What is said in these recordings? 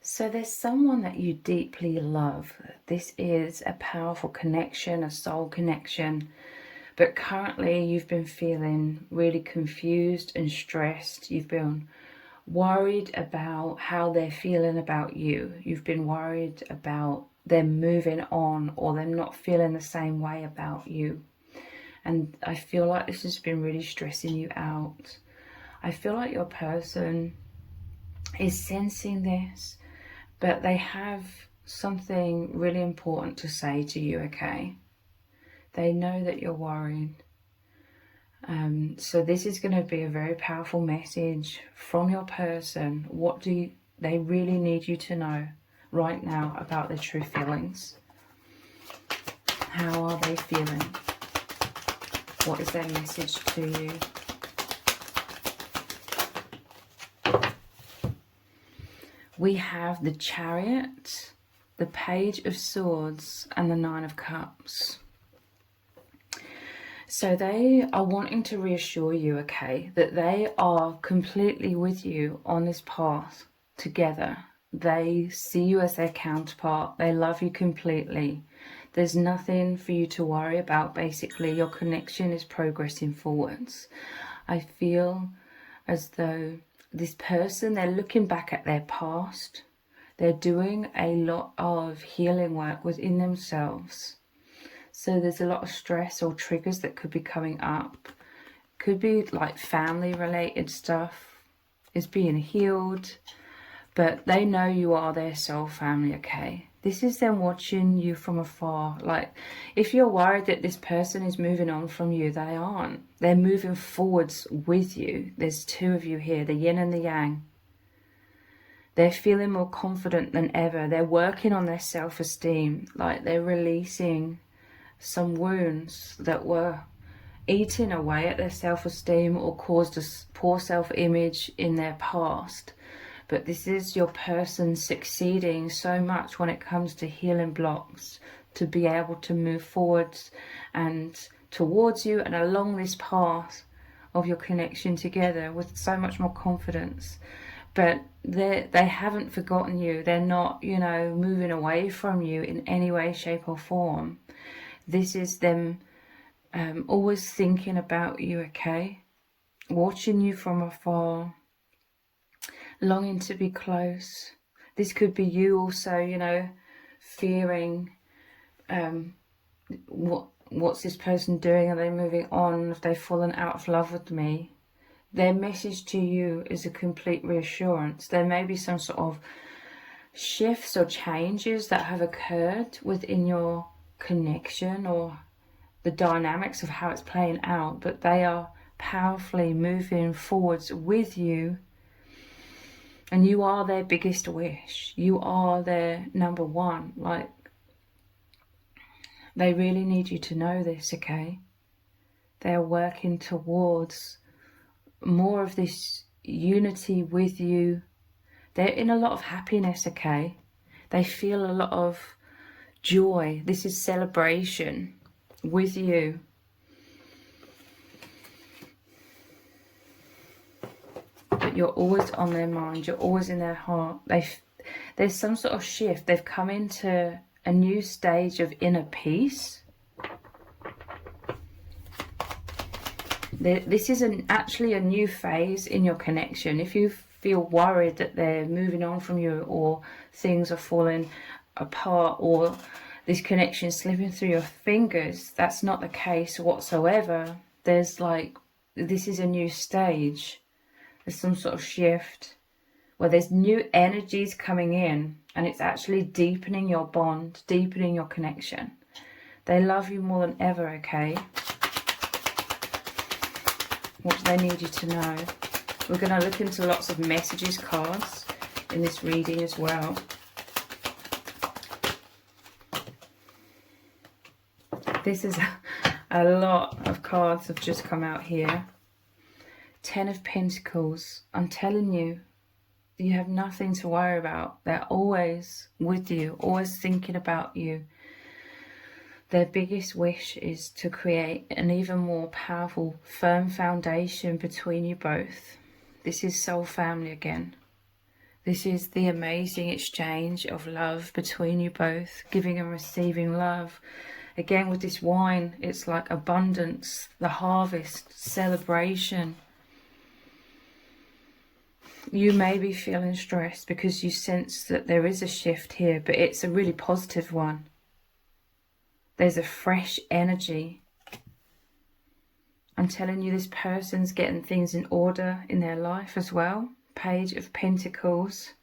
So there's someone that you deeply love. This is a powerful connection, a soul connection. But currently you've been feeling really confused and stressed. You've been worried about how they're feeling about you. You've been worried about them moving on or them not feeling the same way about you. And I feel like this has been really stressing you out. I feel like your person is sensing this, but they have something really important to say to you, okay? They know that you're worried. So this is going to be a very powerful message from your person. What do they really need you to know right now about their true feelings? How are they feeling? What is their message to you? We have the Chariot, the Page of Swords, and the Nine of Cups. So they are wanting to reassure you, okay, that they are completely with you on this path together. They see you as their counterpart. They love you completely. There's nothing for you to worry about. Basically, your connection is progressing forwards. I feel as though this person, they're looking back at their past. They're doing a lot of healing work within themselves. So there's a lot of stress or triggers that could be coming up. Could be like family related stuff is being healed. But they know you are their soul family, okay? This is them watching you from afar. Like, if you're worried that this person is moving on from you, they aren't. They're moving forwards with you. There's two of you here, the yin and the yang. They're feeling more confident than ever. They're working on their self-esteem. Like, they're releasing some wounds that were eating away at their self-esteem or caused a poor self-image in their past. But this is your person succeeding so much when it comes to healing blocks, to be able to move forwards and towards you and along this path of your connection together with so much more confidence. But they haven't forgotten you. They're not, moving away from you in any way, shape or form. This is them always thinking about you, okay? Watching you from afar, longing to be close. This could be you also, fearing what's this person doing? Are they moving on? Have they fallen out of love with me? Their message to you is a complete reassurance. There may be some sort of shifts or changes that have occurred within your connection or the dynamics of how it's playing out, but they are powerfully moving forwards with you. And you are their biggest wish. You are their number one. Like, they really need you to know this, okay? They're working towards more of this unity with you. They're in a lot of happiness, okay? They feel a lot of joy. This is celebration with you. But you're always on their mind. You're always in their heart. There's some sort of shift. They've come into a new stage of inner peace. This is actually a new phase in your connection. If you feel worried that they're moving on from you or things are falling apart or this connection is slipping through your fingers, that's not the case whatsoever. This is a new stage. There's some sort of shift where there's new energies coming in and it's actually deepening your bond, deepening your connection. They love you more than ever, okay? What do they need you to know? We're going to look into lots of messages cards in this reading as well. This is a lot of cards have just come out here. 10 of Pentacles. I'm telling you, you have nothing to worry about. They're always with you, always thinking about you. Their biggest wish is to create an even more powerful, firm foundation between you both. This is soul family again. This is the amazing exchange of love between you both, giving and receiving love. Again, with this wine, it's like abundance, the harvest, celebration. You may be feeling stressed because you sense that there is a shift here, but it's a really positive one. There's a fresh energy. I'm telling you, this person's getting things in order in their life as well. Page of Pentacles.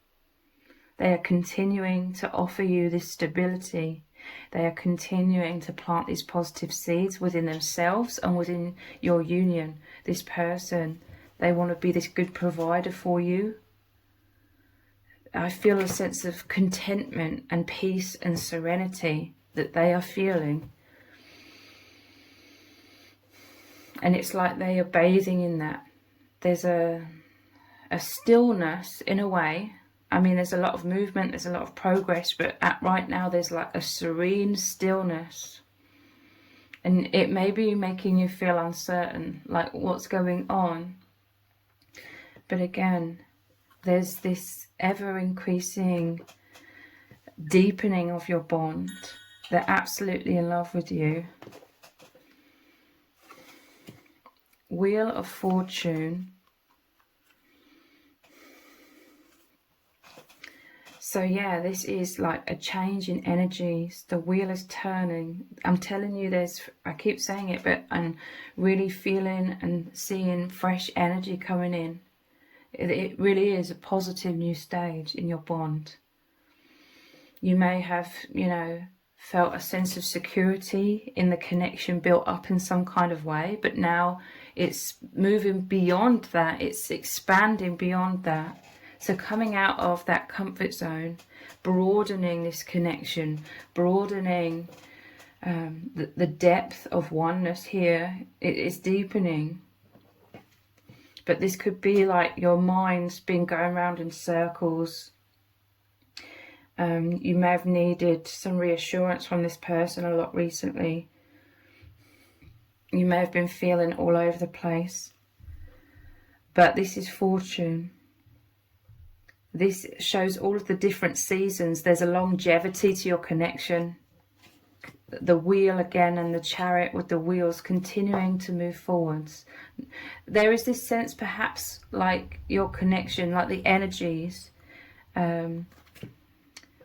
They are continuing to offer you this stability. They are continuing to plant these positive seeds within themselves and within your union. This person, they want to be this good provider for you. I feel a sense of contentment and peace and serenity that they are feeling. And it's like they are bathing in that. There's a stillness in a way. I mean, there's a lot of movement, there's a lot of progress, but right now there's like a serene stillness. And it may be making you feel uncertain, like what's going on. But again, there's this ever increasing deepening of your bond. They're absolutely in love with you. Wheel of Fortune. So yeah, this is like a change in energies. The wheel is turning. I'm telling you, I keep saying it, but I'm really feeling and seeing fresh energy coming in. It really is a positive new stage in your bond. You may have, felt a sense of security in the connection built up in some kind of way, but now it's moving beyond that. It's expanding beyond that. So coming out of that comfort zone, broadening this connection, broadening the depth of oneness here, it is deepening. But this could be like your mind's been going around in circles. You may have needed some reassurance from this person a lot recently. You may have been feeling all over the place. But this is Fortune. This shows all of the different seasons. There's a longevity to your connection. The wheel again, and the chariot with the wheels continuing to move forwards. There is this sense perhaps like your connection, like the energies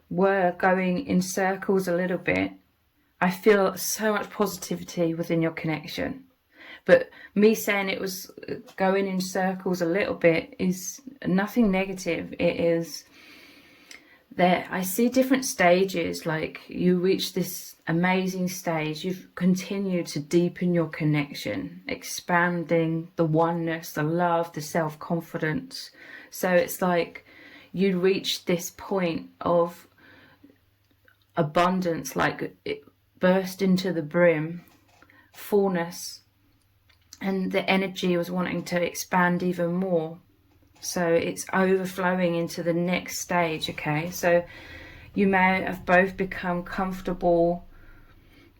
were going in circles a little bit. I feel so much positivity within your connection. But me saying it was going in circles a little bit is nothing negative. It is there. I see different stages, like you reach this amazing stage. You've continued to deepen your connection, expanding the oneness, the love, the self-confidence. So it's like you reach this point of abundance, like it burst into the brim, fullness. And the energy was wanting to expand even more. So it's overflowing into the next stage, okay? So you may have both become comfortable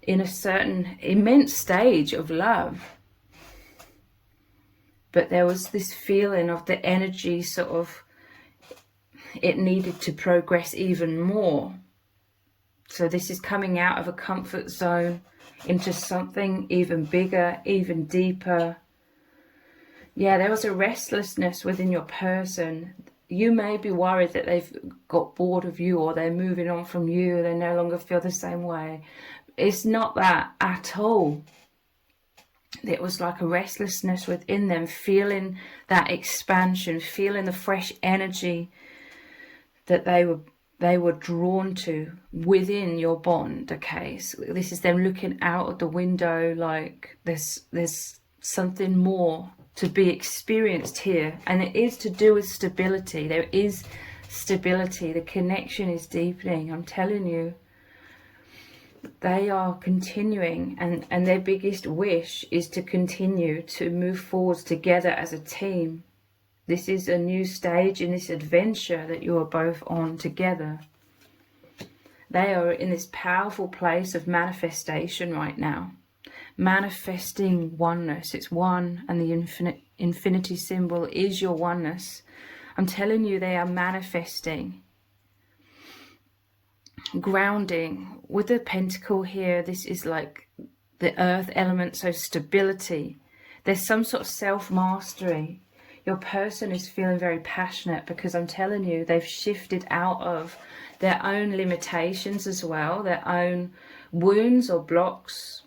in a certain immense stage of love. But there was this feeling of the energy sort of, it needed to progress even more. So this is coming out of a comfort zone into something even bigger, even deeper. Yeah, there was a restlessness within your person. You may be worried that they've got bored of you, or they're moving on from you, they no longer feel the same way. It's not that at all. It was like a restlessness within them, feeling that expansion, feeling the fresh energy that they were drawn to within your bond, okay? So this is them looking out of the window like there's something more to be experienced here. And it is to do with stability. There is stability. The connection is deepening. I'm telling you. They are continuing, and their biggest wish is to continue to move forwards together as a team. This is a new stage in this adventure that you are both on together. They are in this powerful place of manifestation right now. Manifesting oneness. It's one, and the infinity symbol is your oneness. I'm telling you, they are manifesting. Grounding. With the pentacle here, this is like the earth element, so stability. There's some sort of self-mastery. Your person is feeling very passionate because I'm telling you, they've shifted out of their own limitations as well, their own wounds or blocks.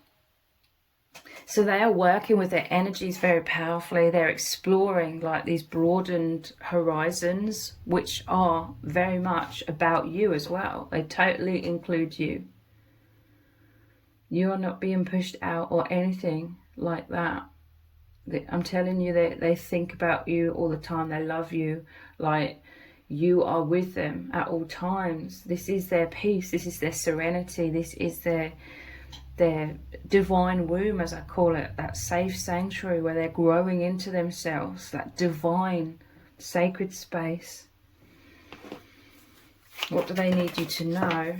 So they are working with their energies very powerfully. They're exploring like these broadened horizons, which are very much about you as well. They totally include you. You are not being pushed out or anything like that. I'm telling you, they think about you all the time. They love you, like you are with them at all times. This is their peace. This is their serenity. This is their divine womb, as I call it, that safe sanctuary where they're growing into themselves, that divine sacred space. What do they need you to know?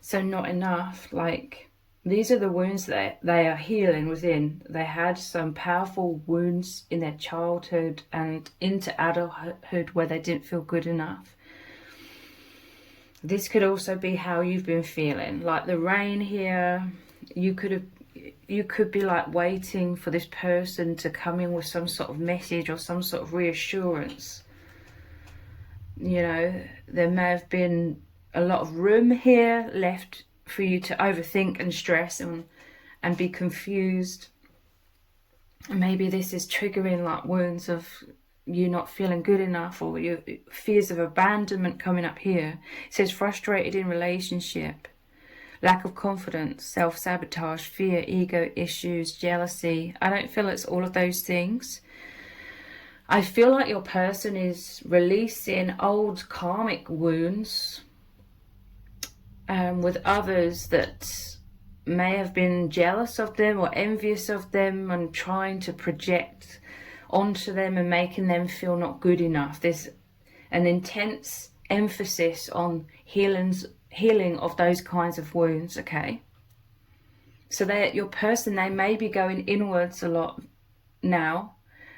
So not enough. Like, these are the wounds that they are healing within. They had some powerful wounds in their childhood and into adulthood where they didn't feel good enough. This could also be how you've been feeling. Like the rain here, you could be like waiting for this person to come in with some sort of message or some sort of reassurance. You know, there may have been a lot of room here left for you to overthink and stress and be confused. And maybe this is triggering like wounds of you not feeling good enough, or your fears of abandonment coming up here. It says frustrated in relationship, lack of confidence, self-sabotage, fear, ego issues, jealousy. I don't feel it's all of those things. I feel like your person is releasing old karmic wounds with others that may have been jealous of them or envious of them and trying to project onto them and making them feel not good enough. There's an intense emphasis on healing of those kinds of wounds, okay? So your person, they may be going inwards a lot now,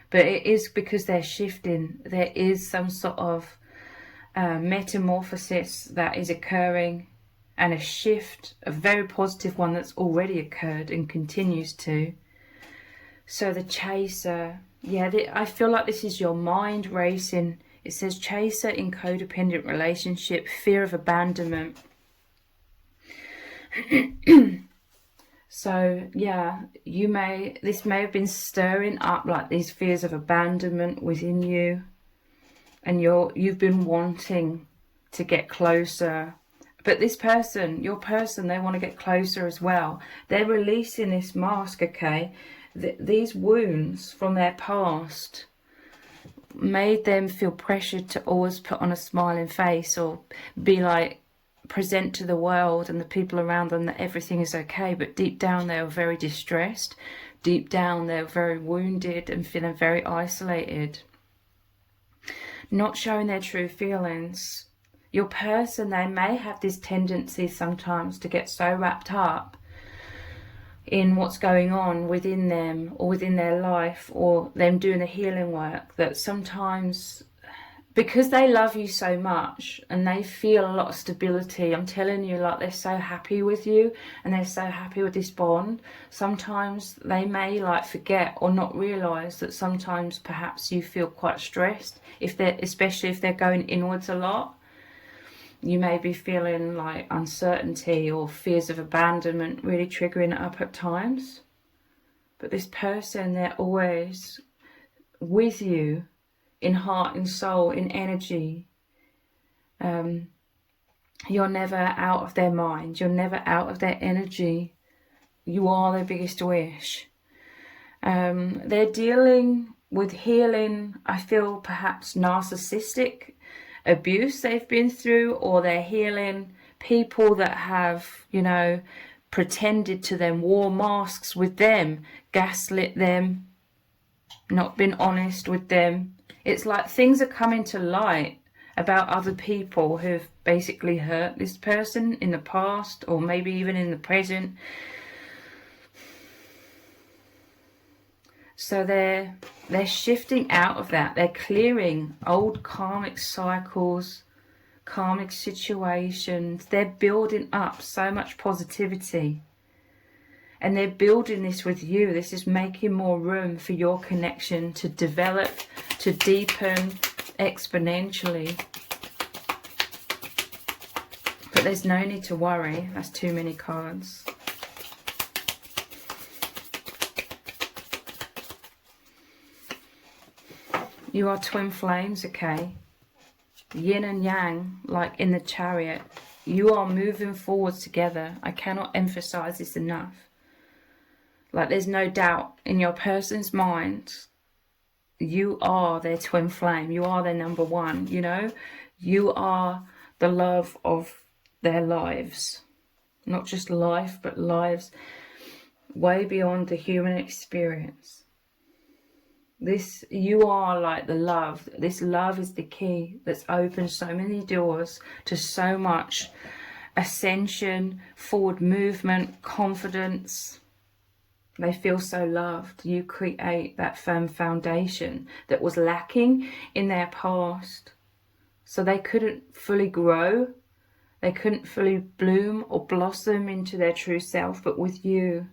but it is because they're shifting. There is some sort of metamorphosis that is occurring, and a shift, a very positive one that's already occurred and continues to. So the chaser, yeah, I feel like this is your mind racing. It says chaser in codependent relationship, fear of abandonment. So yeah, this may have been stirring up like these fears of abandonment within you, and you've been wanting to get closer. But this person, your person, they want to get closer as well. They're releasing this mask, okay? These wounds from their past made them feel pressured to always put on a smiling face or be like, present to the world and the people around them that everything is okay. But deep down, they were very distressed. Deep down, they're very wounded and feeling very isolated. Not showing their true feelings. Your person, they may have this tendency sometimes to get so wrapped up in what's going on within them or within their life or them doing the healing work, that sometimes, because they love you so much and they feel a lot of stability, I'm telling you, like they're so happy with you and they're so happy with this bond, sometimes they may like forget or not realise that sometimes perhaps you feel quite stressed, especially if they're going inwards a lot. You may be feeling like uncertainty or fears of abandonment really triggering it up at times. But this person, they're always with you in heart, in soul, in energy. You're never out of their mind. You're never out of their energy. You are their biggest wish. They're dealing with healing, I feel, perhaps narcissistic abuse they've been through, or they're healing people that have, pretended to them, wore masks with them, gaslit them, not been honest with them. It's like things are coming to light about other people who've basically hurt this person in the past or maybe even in the present. So they're shifting out of that. They're clearing old karmic cycles, karmic situations. They're building up so much positivity. And they're building this with you. This is making more room for your connection to develop, to deepen exponentially. But there's no need to worry. That's too many cards. You are twin flames, okay? Yin and yang, like in the Chariot. You are moving forward together. I cannot emphasize this enough. Like, there's no doubt in your person's mind, you are their twin flame. You are their number one, you know? You are the love of their lives. Not just life, but lives way beyond the human experience. You are like the love. This love is the key that's opened so many doors to so much ascension, forward movement, confidence. They feel so loved. You create that firm foundation that was lacking in their past. So they couldn't fully grow. They couldn't fully bloom or blossom into their true self. But with you,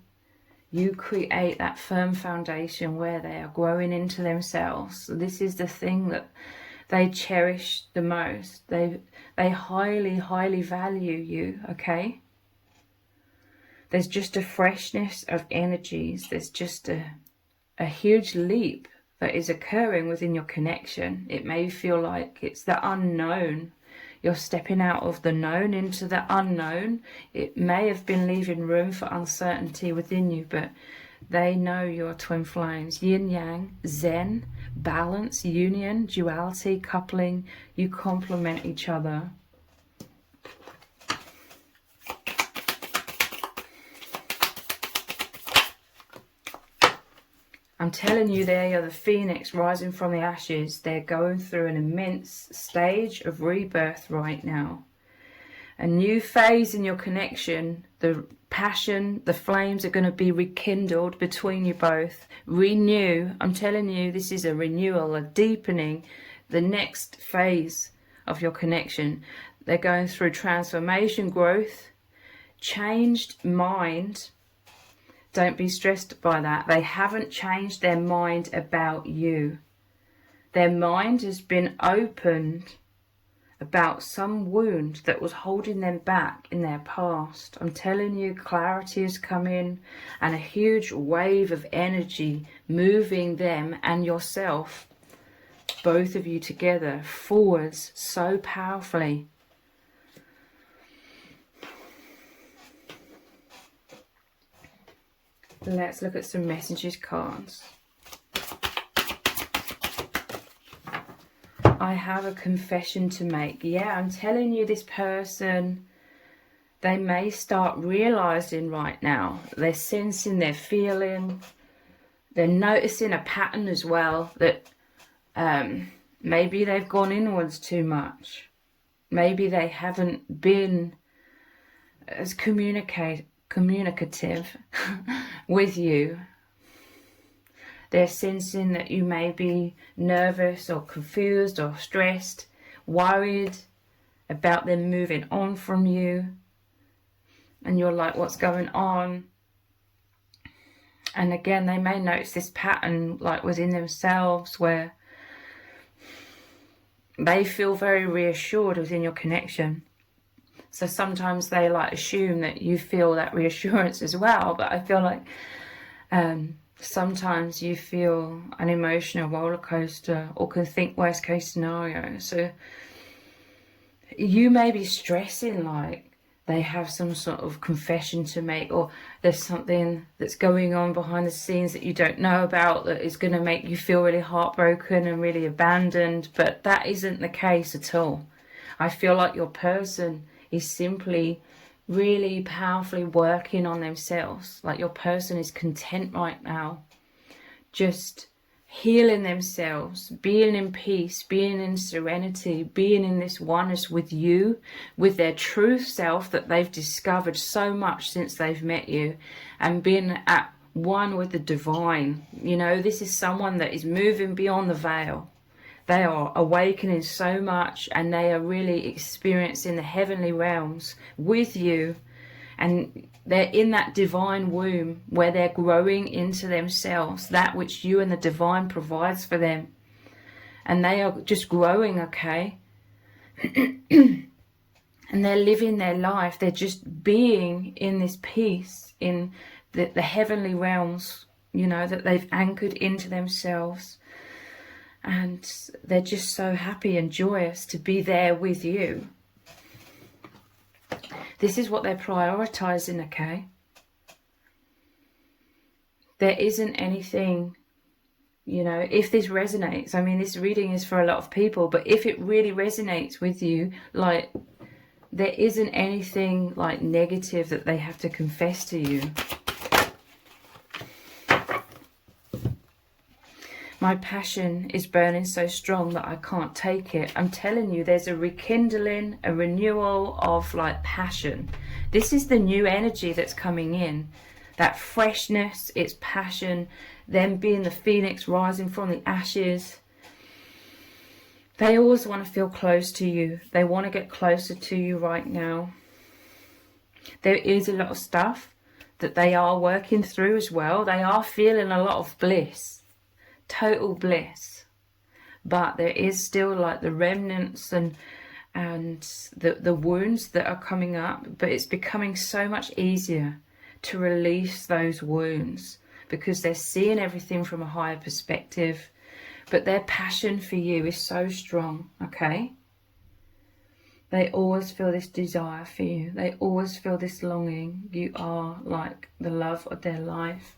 you create that firm foundation where they are growing into themselves. So this is the thing that they cherish the most. They highly, highly value you, okay? There's just a freshness of energies. There's just a huge leap that is occurring within your connection. It may feel like it's the unknown. You're stepping out of the known into the unknown. It may have been leaving room for uncertainty within you, but they know you're twin flames. Yin yang, zen, balance, union, duality, coupling. You complement each other. I'm telling you, they are the phoenix rising from the ashes. They're going through an immense stage of rebirth right now. A new phase in your connection. The passion, the flames are going to be rekindled between you both. Renew. I'm telling you, this is a renewal, a deepening. The next phase of your connection. They're going through transformation, growth, changed mind. Don't be stressed by that. They haven't changed their mind about you. Their mind has been opened about some wound that was holding them back in their past. I'm telling you, clarity has come in and a huge wave of energy moving them and yourself, both of you together, forwards so powerfully. Let's look at some messages cards. I have a confession to make. Yeah, I'm telling you, this person, they may start realizing right now. They're sensing, they're feeling, they're noticing a pattern as well, that maybe they've gone inwards too much. Maybe they haven't been as communicative with you. They're sensing that you may be nervous or confused or stressed, worried about them moving on from you. And you're like, what's going on? And again, they may notice this pattern like within themselves where they feel very reassured within your connection. So sometimes they like assume that you feel that reassurance as well. But I feel like sometimes you feel an emotional roller coaster or can think worst case scenario. So you may be stressing like they have some sort of confession to make, or there's something that's going on behind the scenes that you don't know about that is going to make you feel really heartbroken and really abandoned. But that isn't the case at all. I feel like your person is simply really powerfully working on themselves. Like your person is content right now, just healing themselves, being in peace, being in serenity, being in this oneness with you, with their true self that they've discovered so much since they've met you, and being at one with the divine. You know, this is someone that is moving beyond the veil. They are awakening so much, and they are really experiencing the heavenly realms with you. And they're in that divine womb where they're growing into themselves, that which you and the divine provides for them. And they are just growing, okay? And they're living their life. They're just being in this peace, in the heavenly realms, you know, that they've anchored into themselves. And they're just so happy and joyous to be there with you. This is what they're prioritizing, okay? There isn't anything, you know, if this resonates, I mean, this reading is for a lot of people, but if it really resonates with you, like, there isn't anything, like, negative that they have to confess to you. My passion is burning so strong that I can't take it. I'm telling you, there's a rekindling, a renewal of like passion. This is the new energy that's coming in. That freshness, it's passion, them being the phoenix rising from the ashes. They always want to feel close to you. They want to get closer to you right now. There is a lot of stuff that they are working through as well. They are feeling a lot of bliss. Total bliss, but there is still like the remnants and the wounds that are coming up, but it's becoming so much easier to release those wounds because they're seeing everything from a higher perspective. But their passion for you is so strong, okay? They always feel this desire for you. They always feel this longing. You are like the love of their life.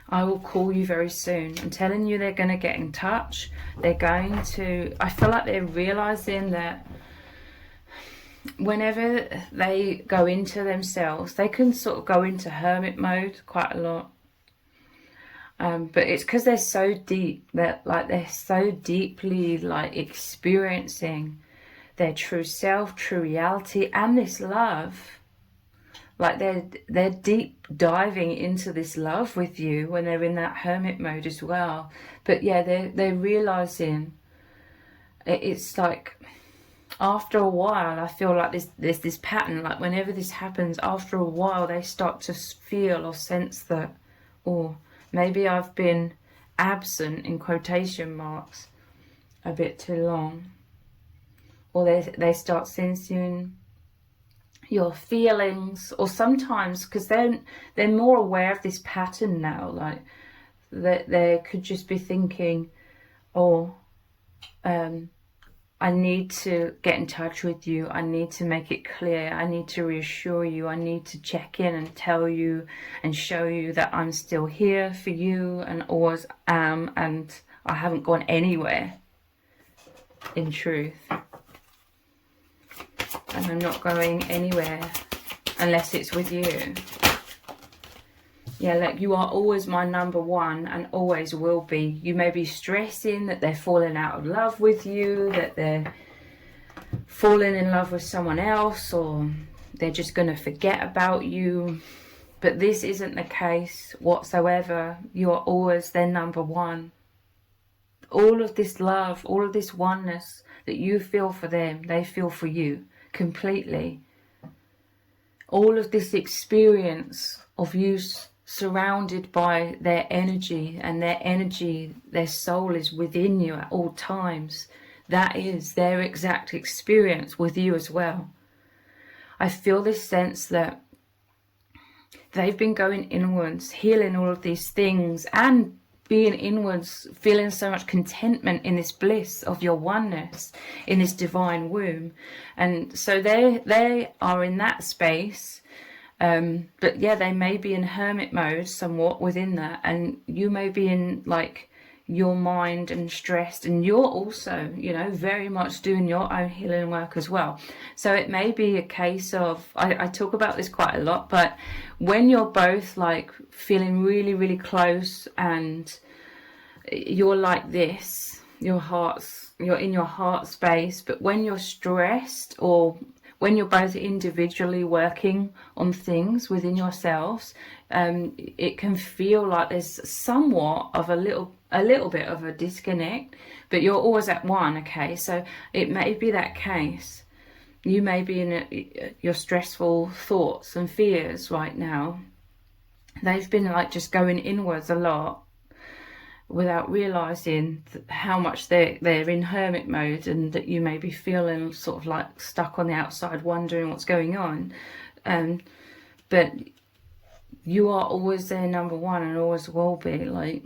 I will call you very soon. I'm telling you, they're going to get in touch. They're going to, I feel like they're realizing that whenever they go into themselves, they can sort of go into hermit mode quite a lot. But it's because they're so deep, that like they're so deeply like experiencing their true self, true reality, and this love. Like they're deep diving into this love with you when they're in that hermit mode as well. But yeah, they're realizing it's like after a while, I feel like there's this pattern. Like whenever this happens, after a while, they start to feel or sense that, oh, maybe I've been absent in quotation marks a bit too long, or they start sensing your feelings, or sometimes because they're more aware of this pattern now, like that they could just be thinking, oh, I need to get in touch with you, I need to make it clear, I need to reassure you, I need to check in and tell you and show you that I'm still here for you and always am, and I haven't gone anywhere, in truth. And I'm not going anywhere unless it's with you. Yeah, like you are always my number one and always will be. You may be stressing that they're falling out of love with you, that they're falling in love with someone else, or they're just going to forget about you. But this isn't the case whatsoever. You are always their number one. All of this love, all of this oneness that you feel for them, they feel for you. Completely. All of this experience of you surrounded by their energy, and their energy, their soul is within you at all times. That is their exact experience with you as well. I feel this sense that they've been going inwards, healing all of these things, and being inwards, feeling so much contentment in this bliss of your oneness, in this divine womb. And so they are in that space. But yeah, they may be in hermit mode somewhat within that. And you may be in like your mind and stressed. And you're also, you know, very much doing your own healing work as well. So it may be a case of, I talk about this quite a lot, but when you're both like feeling really, really close and you're like this, your heart's you're in your heart space. But when you're stressed, or when you're both individually working on things within yourselves, it can feel like there's somewhat of a little bit of a disconnect, but you're always at one, okay? So it may be that case. You may be in your stressful thoughts and fears right now. They've been like just going inwards a lot without realizing how much they're in hermit mode, and that you may be feeling sort of like stuck on the outside wondering what's going on. But you are always their number one and always will be. Like,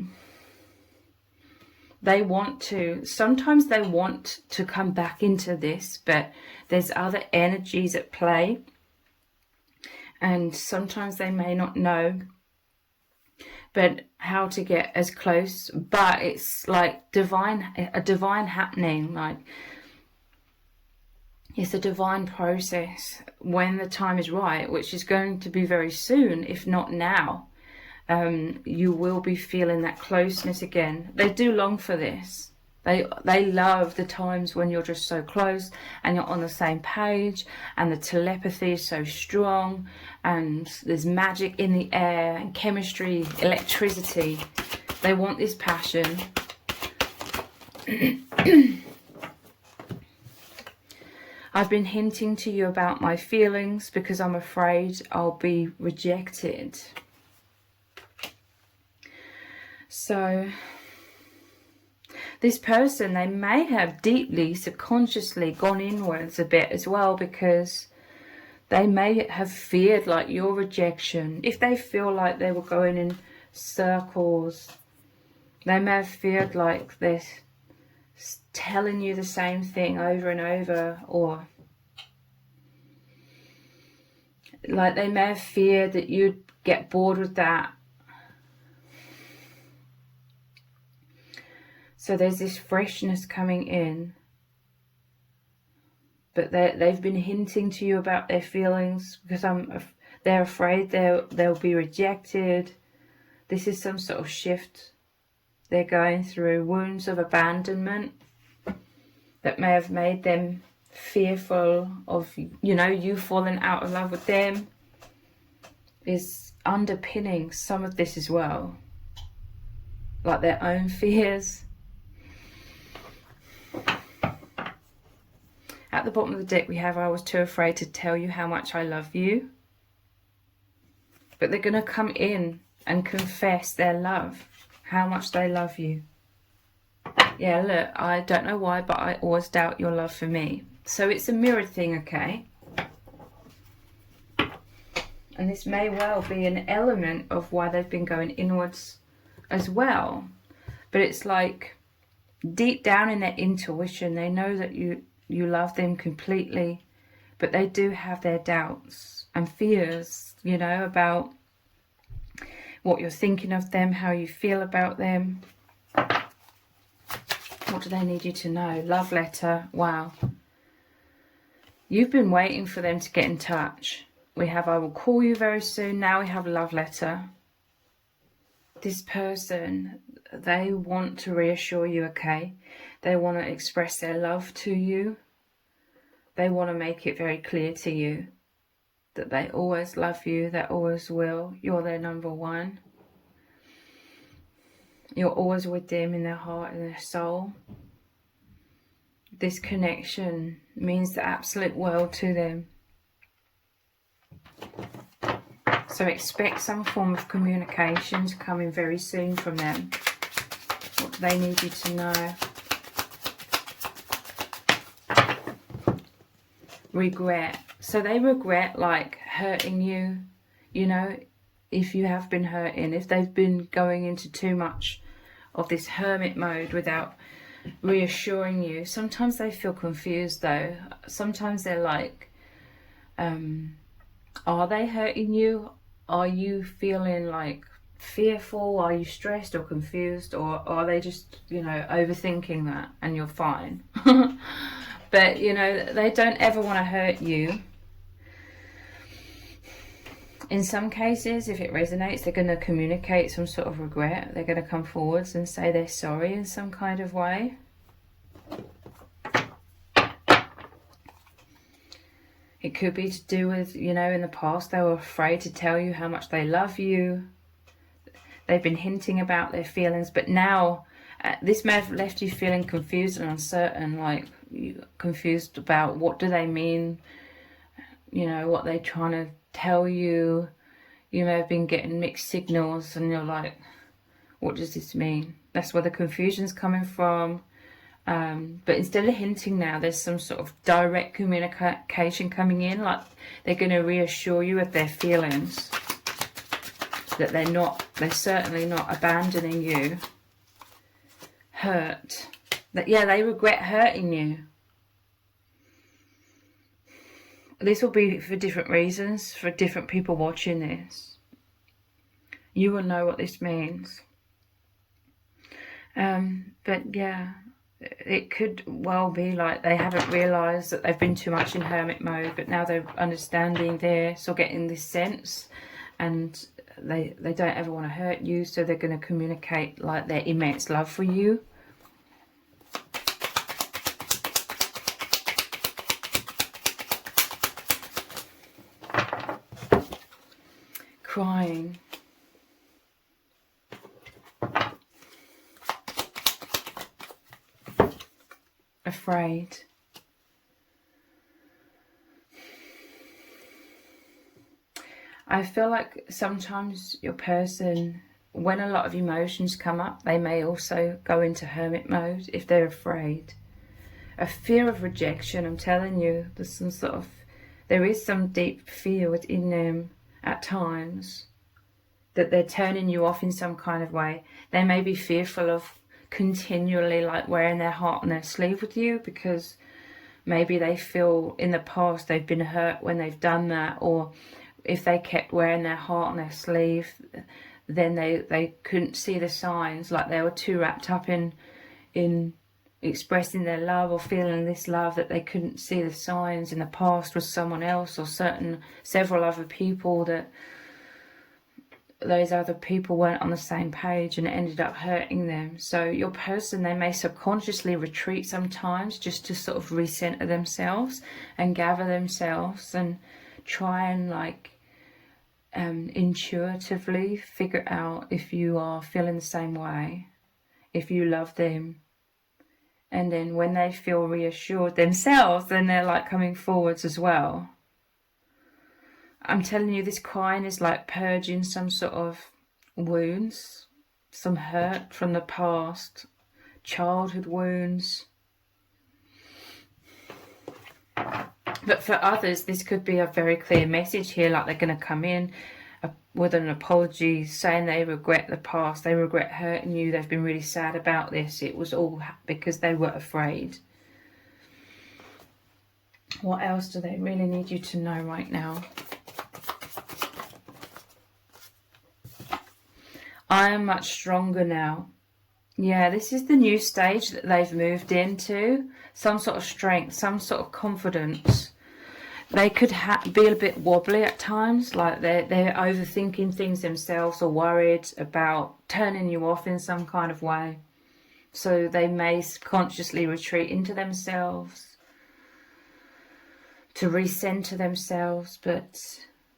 they want to, sometimes they want to come back into this, but there's other energies at play, and sometimes they may not know but how to get as close. But it's like a divine happening. Like, it's a divine process when the time is right, which is going to be very soon, if not now. You will be feeling that closeness again. They do long for this. They love the times when you're just so close and you're on the same page, and the telepathy is so strong, and there's magic in the air and chemistry, electricity. They want this passion. I've been hinting to you about my feelings because I'm afraid I'll be rejected. So this person, they may have deeply, subconsciously gone inwards a bit as well, because they may have feared like your rejection. If they feel like they were going in circles, they may have feared like they're telling you the same thing over and over, or like they may have feared that you'd get bored with that. So there's this freshness coming in, but they've been hinting to you about their feelings because they're afraid they'll be rejected. This is some sort of shift they're going through, wounds of abandonment that may have made them fearful of, you falling out of love with them, is underpinning some of this as well, like their own fears. At the bottom of the deck we have, I was too afraid to tell you how much I love you. But they're going to come in and confess their love, how much they love you. Yeah, look, I don't know why, but I always doubt your love for me. So it's a mirror thing, okay? And this may well be an element of why they've been going inwards as well. But it's like deep down in their intuition, they know that you love them completely, but they do have their doubts and fears, about what you're thinking of them, how you feel about them. What do they need you to know? Love letter. Wow. You've been waiting for them to get in touch. We have I will call you very soon. Now we have love letter. This person, they want to reassure you, okay? They want to express their love to you. They want to make it very clear to you that they always love you, they always will. You're their number one. You're always with them in their heart and their soul. This connection means the absolute world to them. So expect some form of communication to come in very soon from them. What do they need you to know? Regret. So they regret like hurting you, if you have been hurting, if they've been going into too much of this hermit mode without reassuring you. Sometimes they feel confused though. Sometimes they're like, are they hurting you? Are you feeling like fearful? Are you stressed or confused? Or are they just, overthinking that and you're fine? But, they don't ever want to hurt you. In some cases, if it resonates, they're going to communicate some sort of regret. They're going to come forwards and say they're sorry in some kind of way. It could be to do with, you know, in the past they were afraid to tell you how much they love you. They've been hinting about their feelings, but now this may have left you feeling confused and uncertain, like confused about what do they mean, you know, what they're trying to tell you. You may have been getting mixed signals and you're like, what does this mean? That's where the confusion's coming from. But instead of hinting now, there's some sort of direct communication coming in, like they're going to reassure you of their feelings, that they're certainly not abandoning you. Hurt. That, yeah, they regret hurting you. This will be for different reasons, for different people watching this. You will know what this means. But yeah, it could well be like they haven't realised that they've been too much in hermit mode, but now they're understanding this or getting this sense, and they don't ever want to hurt you, so they're going to communicate like their immense love for you. Crying. Afraid. I feel like sometimes your person, when a lot of emotions come up, they may also go into hermit mode if they're afraid. A fear of rejection, I'm telling you, there is some deep fear within them at times that they're turning you off in some kind of way. They may be fearful of continually like wearing their heart on their sleeve with you, because maybe they feel in the past they've been hurt when they've done that, or if they kept wearing their heart on their sleeve, then they couldn't see the signs, like they were too wrapped up in expressing their love or feeling this love that they couldn't see the signs in the past with someone else or several other people, that those other people weren't on the same page and it ended up hurting them. So your person, they may subconsciously retreat sometimes just to sort of recenter themselves and gather themselves and try and like intuitively figure out if you are feeling the same way, if you love them. And then when they feel reassured themselves, then they're like coming forwards as well. I'm telling you, this crying is like purging some sort of wounds, some hurt from the past, childhood wounds. But for others, this could be a very clear message here, like they're going to come in with an apology, saying they regret the past, they regret hurting you, they've been really sad about this. It was all because they were afraid. What else do they really need you to know right now? I am much stronger now. Yeah, this is the new stage that they've moved into. Some sort of strength, some sort of confidence. They could be a bit wobbly at times, like they're overthinking things themselves or worried about turning you off in some kind of way. So they may consciously retreat into themselves to recenter themselves, but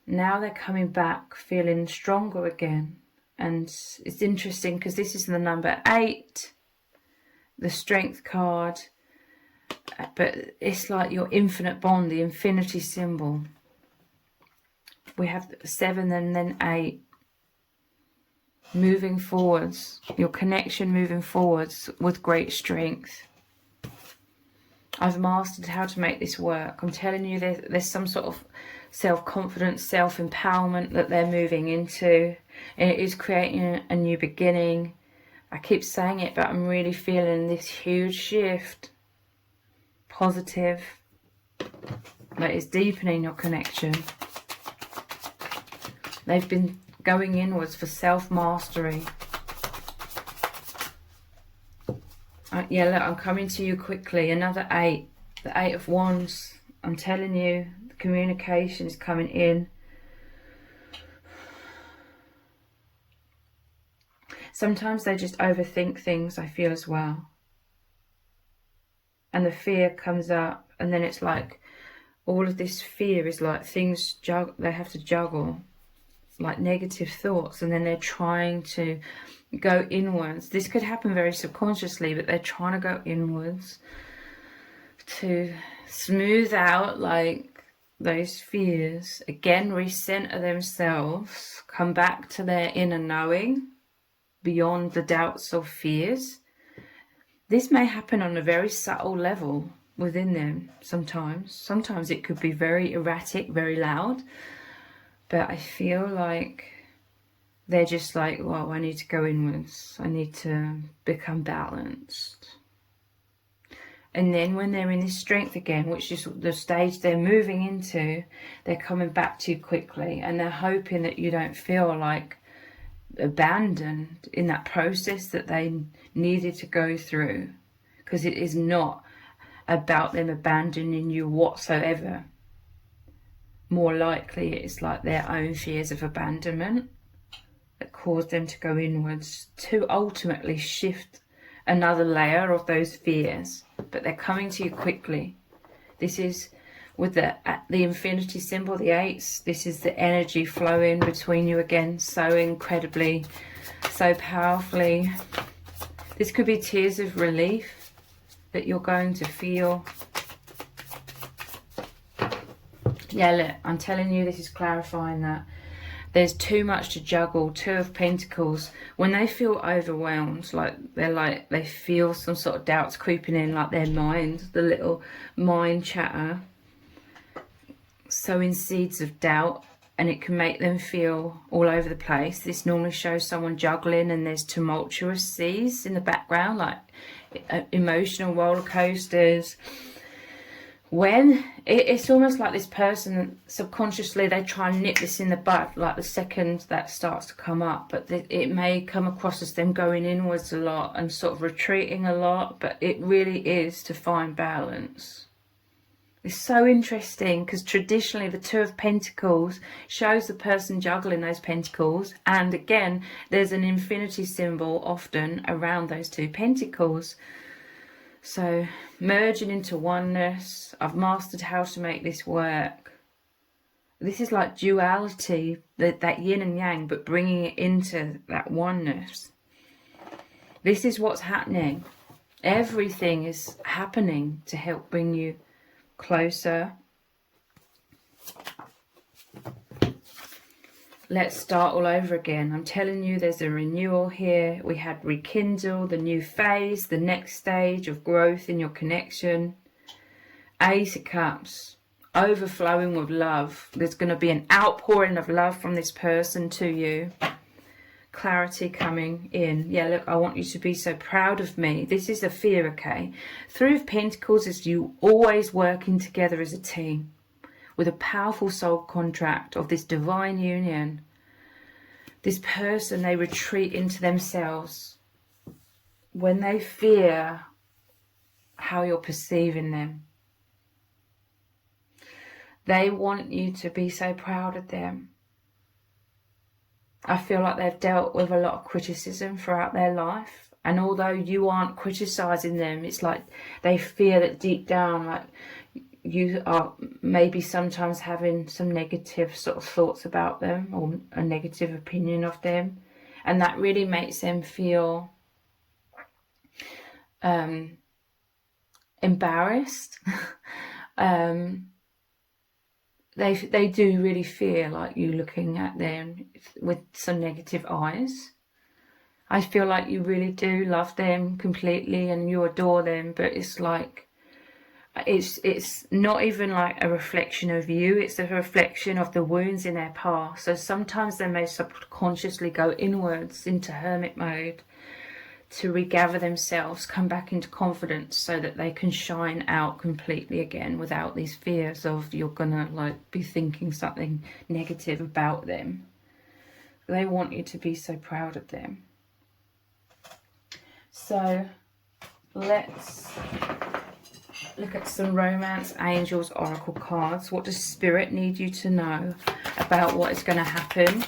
now they're coming back feeling stronger again. And it's interesting because this is the number 8, the strength card, but it's like your infinite bond, the infinity symbol. We have 7 and then 8. Moving forwards, your connection moving forwards with great strength. I've mastered how to make this work. I'm telling you, there's some sort of self-confidence, self-empowerment that they're moving into. And it is creating a new beginning. I keep saying it, but I'm really feeling this huge shift. Positive. That is deepening your connection. They've been going inwards for self-mastery. Yeah, look, I'm coming to you quickly. Another 8. The 8 of Wands. I'm telling you, the communication is coming in. Sometimes they just overthink things, I feel, as well. And the fear comes up, and then it's like, all of this fear is like things they have to juggle, like negative thoughts, and then they're trying to go inwards. This could happen very subconsciously, but they're trying to go inwards to smooth out like those fears, again recenter themselves, come back to their inner knowing beyond the doubts or fears. This may happen on a very subtle level within them sometimes it could be very erratic, very loud, but I feel like they're just like, well, I need to go inwards, I need to become balanced. And then when they're in this strength again, which is the stage they're moving into, they're coming back to you quickly, and they're hoping that you don't feel like abandoned in that process that they needed to go through, because it is not about them abandoning you whatsoever. More likely it's like their own fears of abandonment that caused them to go inwards to ultimately shift another layer of those fears, but they're coming to you quickly. This is with the infinity symbol, the eights. This is the energy flowing between you again so incredibly, so powerfully. This could be tears of relief that you're going to feel. Yeah, look, I'm telling you, this is clarifying that there's too much to juggle. Two of Pentacles, when they feel overwhelmed, they feel some sort of doubts creeping in, like their mind, the little mind chatter, sowing seeds of doubt, and it can make them feel all over the place. This normally shows someone juggling, and there's tumultuous seas in the background, like emotional roller coasters. When it's almost like this person subconsciously, they try and nip this in the bud, like the second that starts to come up, but it may come across as them going inwards a lot and sort of retreating a lot, but it really is to find balance. It's so interesting because traditionally the Two of Pentacles shows the person juggling those pentacles, and again there's an infinity symbol often around those two pentacles. So merging into oneness, I've mastered how to make this work. This is like duality, that yin and yang, but bringing it into that oneness. This is what's happening. Everything is happening to help bring you closer. Let's start all over again. I'm telling you, there's a renewal here. We had rekindle, the new phase, the next stage of growth in your connection. Ace of Cups, overflowing with love. There's going to be an outpouring of love from this person to you. Clarity coming in. Yeah, look, I want you to be so proud of me. This is a fear, okay? Three of Pentacles is you always working together as a team, with a powerful soul contract of this divine union. This person, they retreat into themselves when they fear how you're perceiving them. They want you to be so proud of them. I feel like they've dealt with a lot of criticism throughout their life, and although you aren't criticizing them, it's like they fear that deep down, like, you are maybe sometimes having some negative sort of thoughts about them, or a negative opinion of them, and that really makes them feel embarrassed. They do really feel like you looking at them with some negative eyes. I feel like you really do love them completely and you adore them, but it's like it's not even like a reflection of you, it's a reflection of the wounds in their past. So sometimes they may subconsciously go inwards into hermit mode to regather themselves, come back into confidence so that they can shine out completely again without these fears of you're gonna like be thinking something negative about them. They want you to be so proud of them. So let's look at some Romance Angels Oracle cards. What does Spirit need you to know about what is going to happen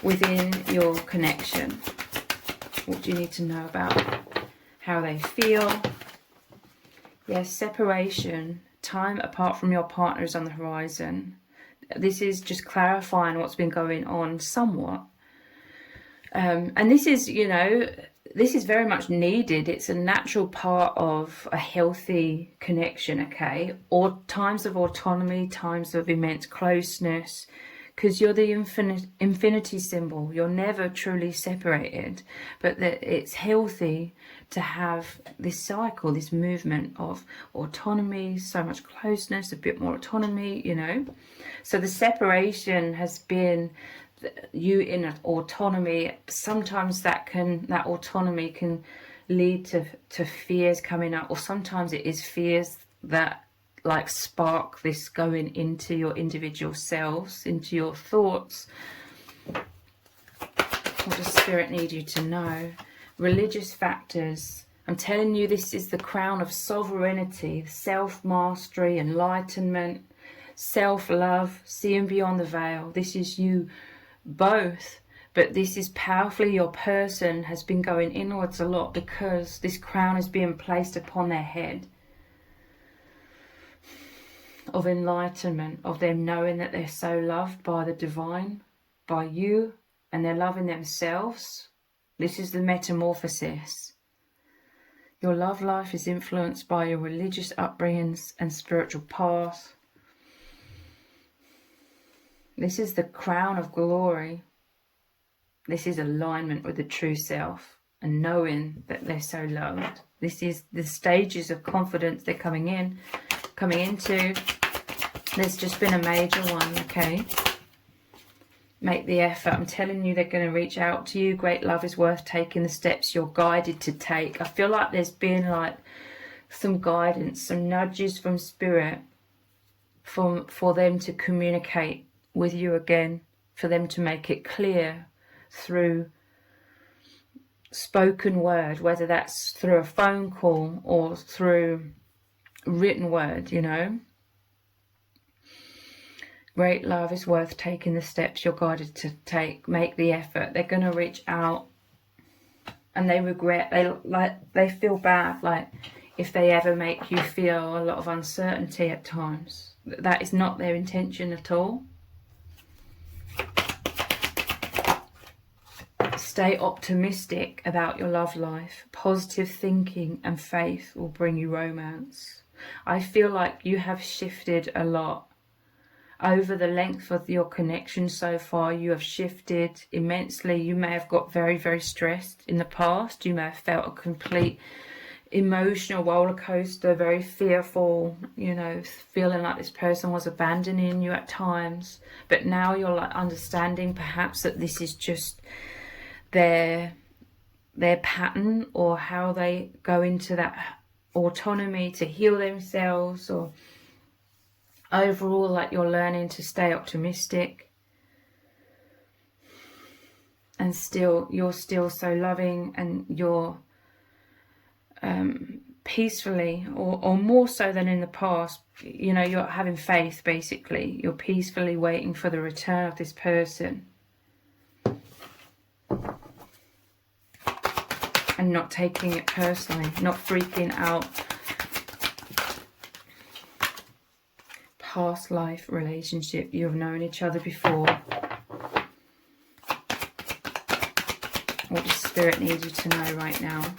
within your connection? What do you need to know about how they feel? Yes, separation, time apart from your partner is on the horizon. This is just clarifying what's been going on somewhat. And this is, you know, this is very much needed. It's a natural part of a healthy connection, okay? Or times of autonomy, times of immense closeness, because you're the infinity symbol. You're never truly separated, but that it's healthy to have this cycle, this movement of autonomy, so much closeness, a bit more autonomy, you know. So the separation has been you in autonomy. Sometimes that autonomy can lead to fears coming up, or sometimes it is fears that like spark this going into your individual selves, into your thoughts. What does Spirit need you to know? Religious factors. I'm telling you, this is the crown of sovereignty, self-mastery, enlightenment, self-love, seeing beyond the veil. This is you both, but this is powerfully your person has been going inwards a lot because this crown is being placed upon their head of enlightenment, of them knowing that they're so loved by the divine, by you, and they're loving themselves. This is the metamorphosis. Your love life is influenced by your religious upbringings and spiritual path. This is the crown of glory. This is alignment with the true self and knowing that they're so loved. This is the stages of confidence they're coming into. There's just been a major one, okay? Make the effort. I'm telling you, they're going to reach out to you. Great love is worth taking the steps you're guided to take. I feel like there's been like some guidance, some nudges from Spirit for them to communicate with you again, for them to make it clear through spoken word, whether that's through a phone call or through written word, you know. Great love is worth taking the steps you're guided to take. Make the effort. They're going to reach out, and they regret, they feel bad, like if they ever make you feel a lot of uncertainty at times. That is not their intention at all. Stay optimistic about your love life. Positive thinking and faith will bring you romance. I feel like you have shifted a lot. Over the length of your connection so far, you have shifted immensely. You may have got very, very stressed in the past. You may have felt a complete emotional roller coaster, very fearful, you know, feeling like this person was abandoning you at times. But now you're like understanding perhaps that this is just their pattern, or how they go into that autonomy to heal themselves, or overall, like you're learning to stay optimistic, and you're still so loving, and you're peacefully, or more so than in the past, you know, you're having faith. Basically, you're peacefully waiting for the return of this person and not taking it personally, not freaking out. Past life relationship, you've known each other before. What does Spirit need you to know right now?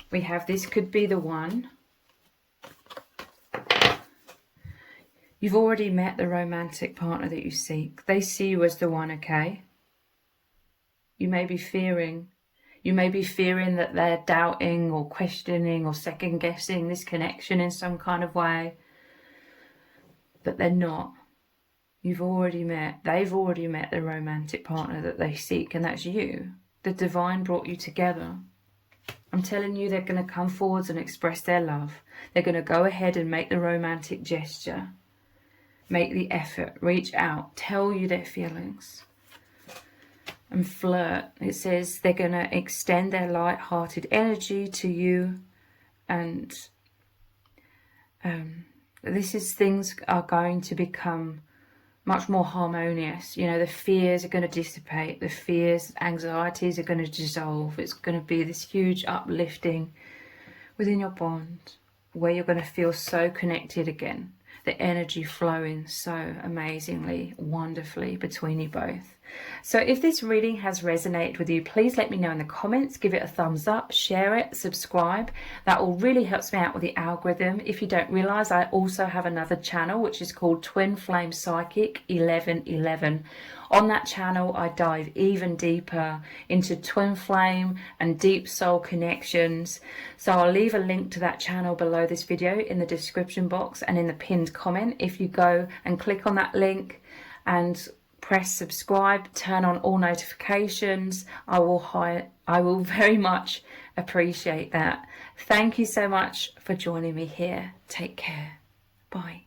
We have this could be the one. You've already met the romantic partner that you seek. They see you as the one, okay? You may be fearing that they're doubting or questioning or second guessing this connection in some kind of way, but they're not. They've already met the romantic partner that they seek, and that's you. The divine brought you together. I'm telling you, they're going to come forwards and express their love. They're going to go ahead and make the romantic gesture, make the effort, reach out, tell you their feelings. And flirt. It says they're going to extend their light-hearted energy to you, and things are going to become much more harmonious. You know, the fears are going to dissipate. The fears, anxieties are going to dissolve. It's going to be this huge uplifting within your bond, where you're going to feel so connected again, the energy flowing so amazingly, wonderfully between you both. So if this reading has resonated with you, please let me know in the comments, give it a thumbs up, share it, subscribe. That all really helps me out with the algorithm. If you don't realize, I also have another channel which is called Twin Flame Psychic 1111. On that channel, I dive even deeper into twin flame and deep soul connections. So I'll leave a link to that channel below this video in the description box and in the pinned comment. If you go and click on that link and press subscribe, turn on all notifications, I will very much appreciate that. Thank you so much for joining me here. Take care. Bye.